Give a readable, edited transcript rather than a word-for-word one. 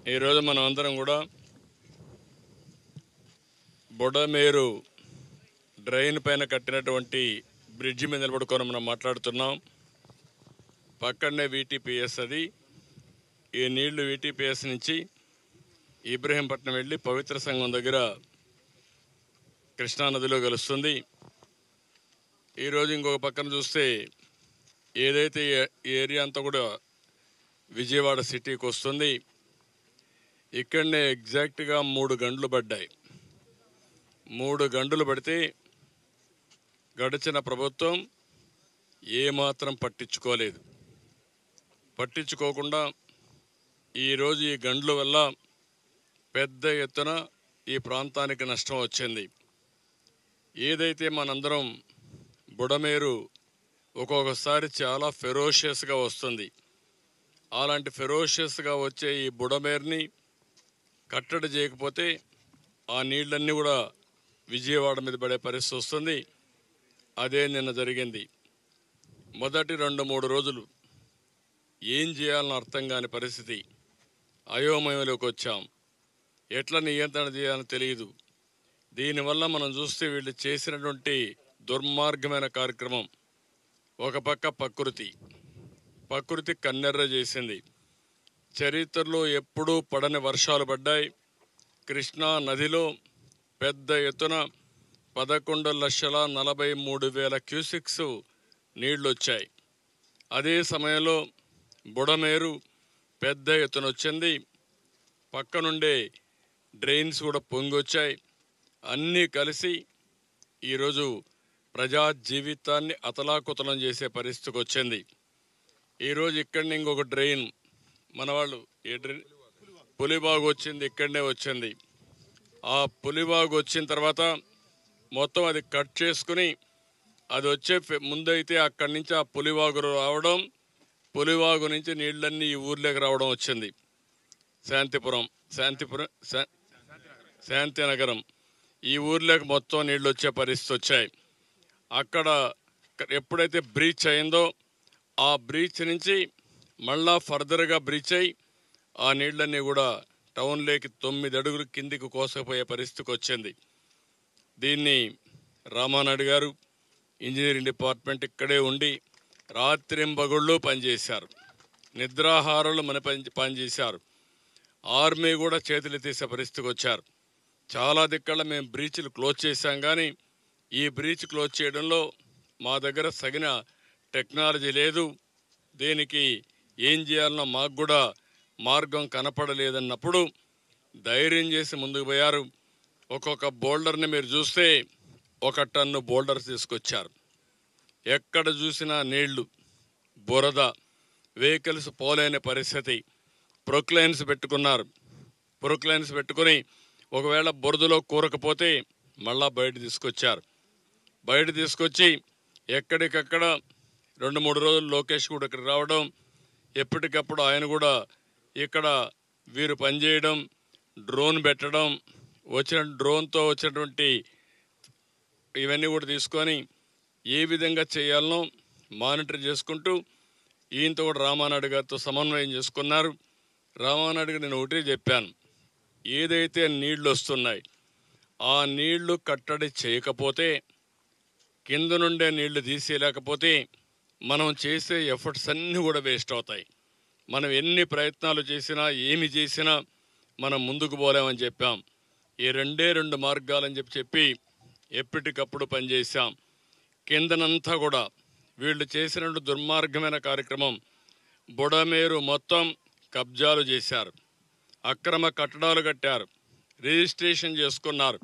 ఈరోజు మనం అందరం కూడా బుడమేరు డ్రైన్ పైన కట్టినటువంటి బ్రిడ్జి మీద నిలబడుకొని మనం మాట్లాడుతున్నాం. పక్కనే వీటీపీఎస్, అది ఈ నీళ్లు వీటీపీఎస్ నుంచి ఇబ్రహీంపట్నం వెళ్ళి పవిత్ర సంఘం దగ్గర కృష్ణానదిలో కలుస్తుంది. ఈరోజు ఇంకొక పక్కన చూస్తే ఏదైతే ఈ ఏరియా అంతా కూడా విజయవాడ సిటీకి వస్తుంది. ఇక్కడనే ఎగ్జాక్ట్గా 3 గంటలు పడ్డాయి. 3 గంటలు పడితే గడిచిన ప్రభుత్వం ఏమాత్రం పట్టించుకోకుండా ఈరోజు ఈ గంటల వల్ల పెద్ద ఎత్తున ఈ ప్రాంతానికి నష్టం వచ్చింది. ఏదైతే మనందరం బుడమేరు ఒక్కొక్కసారి చాలా ఫెరోషియస్గా వస్తుంది. అలాంటి ఫెరోషియస్గా వచ్చే ఈ బుడమేరుని కట్టడి చేయకపోతే ఆ నీళ్ళన్నీ కూడా విజయవాడ మీద పడే పరిస్థితి వస్తుంది. అదే నిన్న జరిగింది. మొదటి 2-3 రోజులు ఏం చేయాలని అర్థం కాని పరిస్థితి, అయోమయంలోకి వచ్చాం. ఎట్లా నియంత్రణ చేయాలని తెలియదు. దీనివల్ల మనం చూస్తే వీళ్ళు చేసినటువంటి దుర్మార్గమైన కార్యక్రమం, ఒక పక్క ప్రకృతి కన్నెర్ర చేసింది. చరిత్రలో ఎప్పుడూ పడని వర్షాలు పడ్డాయి. కృష్ణా నదిలో పెద్ద ఎత్తున 11,43,000 క్యూసిక్స్ నీళ్లు వచ్చాయి. అదే సమయంలో బుడమేరు పెద్ద ఎత్తున వచ్చింది. పక్కనుండే డ్రైన్స్ కూడా పొంగొచ్చాయి. అన్నీ కలిసి ఈరోజు ప్రజా జీవితాన్ని అతలాకుతలం చేసే పరిస్థితికి వచ్చింది. ఈరోజు ఇక్కడనే ఇంకొక డ్రైన్, మన వాళ్ళు ఏ డ్రైన్, పులిబాగు వచ్చింది, ఇక్కడనే వచ్చింది. ఆ పులిబాగు వచ్చిన తర్వాత మొత్తం అది కట్ చేసుకుని అది వచ్చే ముందైతే అక్కడి నుంచి ఆ పులివాగు రావడం, పులివాగు నుంచి నీళ్ళన్నీ ఈ ఊర్లోకి రావడం వచ్చింది. శాంతినగరం ఈ ఊర్లోకి మొత్తం నీళ్ళు వచ్చే పరిస్థితి వచ్చాయి. అక్కడ ఎప్పుడైతే బ్రీచ్ అయిందో ఆ బ్రీచ్ నుంచి మళ్ళా ఫర్దర్గా బ్రీచ్ అయ్యి ఆ నీళ్ళన్నీ కూడా టౌన్లోకి 9 అడుగులు కిందికి కోసపోయే పరిస్థితికి వచ్చింది. దీన్ని రామానాయుడు గారు ఇంజనీరింగ్ డిపార్ట్మెంట్ ఇక్కడే ఉండి రాత్రింబగళ్ళు పనిచేశారు. నిద్రాహారాలు పనిచేశారు. ఆర్మీ కూడా చేతులు తీసే పరిస్థితికి వచ్చారు. చాలా దిక్కల మేము బ్రీచ్లు క్లోజ్ చేశాం, కానీ ఈ బ్రీచ్ క్లోజ్ చేయడంలో మా దగ్గర సగిన టెక్నాలజీ లేదు. దీనికి ఏం చేయాలన్నా మాకు కూడా మార్గం కనపడలేదన్నప్పుడు ధైర్యం చేసి ముందుకు పోయారు. ఒక్కొక్క బోల్డర్ని మీరు చూస్తే 1 టన్ను బోల్డర్స్ తీసుకొచ్చారు. ఎక్కడ చూసినా నీళ్లు, బురద, వెహికల్స్ పోలేని పరిస్థితి. ప్రొక్లైన్స్ పెట్టుకుని ఒకవేళ బురదలో కూరకపోతే మళ్ళా బయట తీసుకొచ్చి ఎక్కడికక్కడ 2-3 రోజులు లోకేష్ కూడా ఇక్కడ రావడం, ఎప్పటికప్పుడు ఆయన కూడా ఇక్కడ వీరు పనిచేయడం, డ్రోన్ పెట్టడం, డ్రోన్తో వచ్చినటువంటి ఇవన్నీ కూడా తీసుకొని ఏ విధంగా చేయాలనో మానిటర్ చేసుకుంటూ ఈయనతో కూడా రామానాయుడు గారితో సమన్వయం చేసుకున్నారు. రామానాయుడు గారు నేను ఒకటే చెప్పాను, ఏదైతే నీళ్లు వస్తున్నాయి ఆ నీళ్లు కట్టడి చేయకపోతే, కింద నుండే నీళ్లు తీసేయలేకపోతే మనం చేసే ఎఫర్ట్స్ అన్నీ కూడా వేస్ట్ అవుతాయి. మనం ఎన్ని ప్రయత్నాలు చేసినా ఏమి చేసినా మనం ముందుకు పోలేమని చెప్పాం. ఈ 2 మార్గాలని చెప్పి ఎప్పటికప్పుడు పనిచేశాం. కిందనంతా కూడా వీళ్ళు చేసినట్టు దుర్మార్గమైన కార్యక్రమం, బుడమేరు మొత్తం కబ్జాలు చేశారు, అక్రమ కట్టడాలు కట్టారు, రిజిస్ట్రేషన్ చేసుకున్నారు.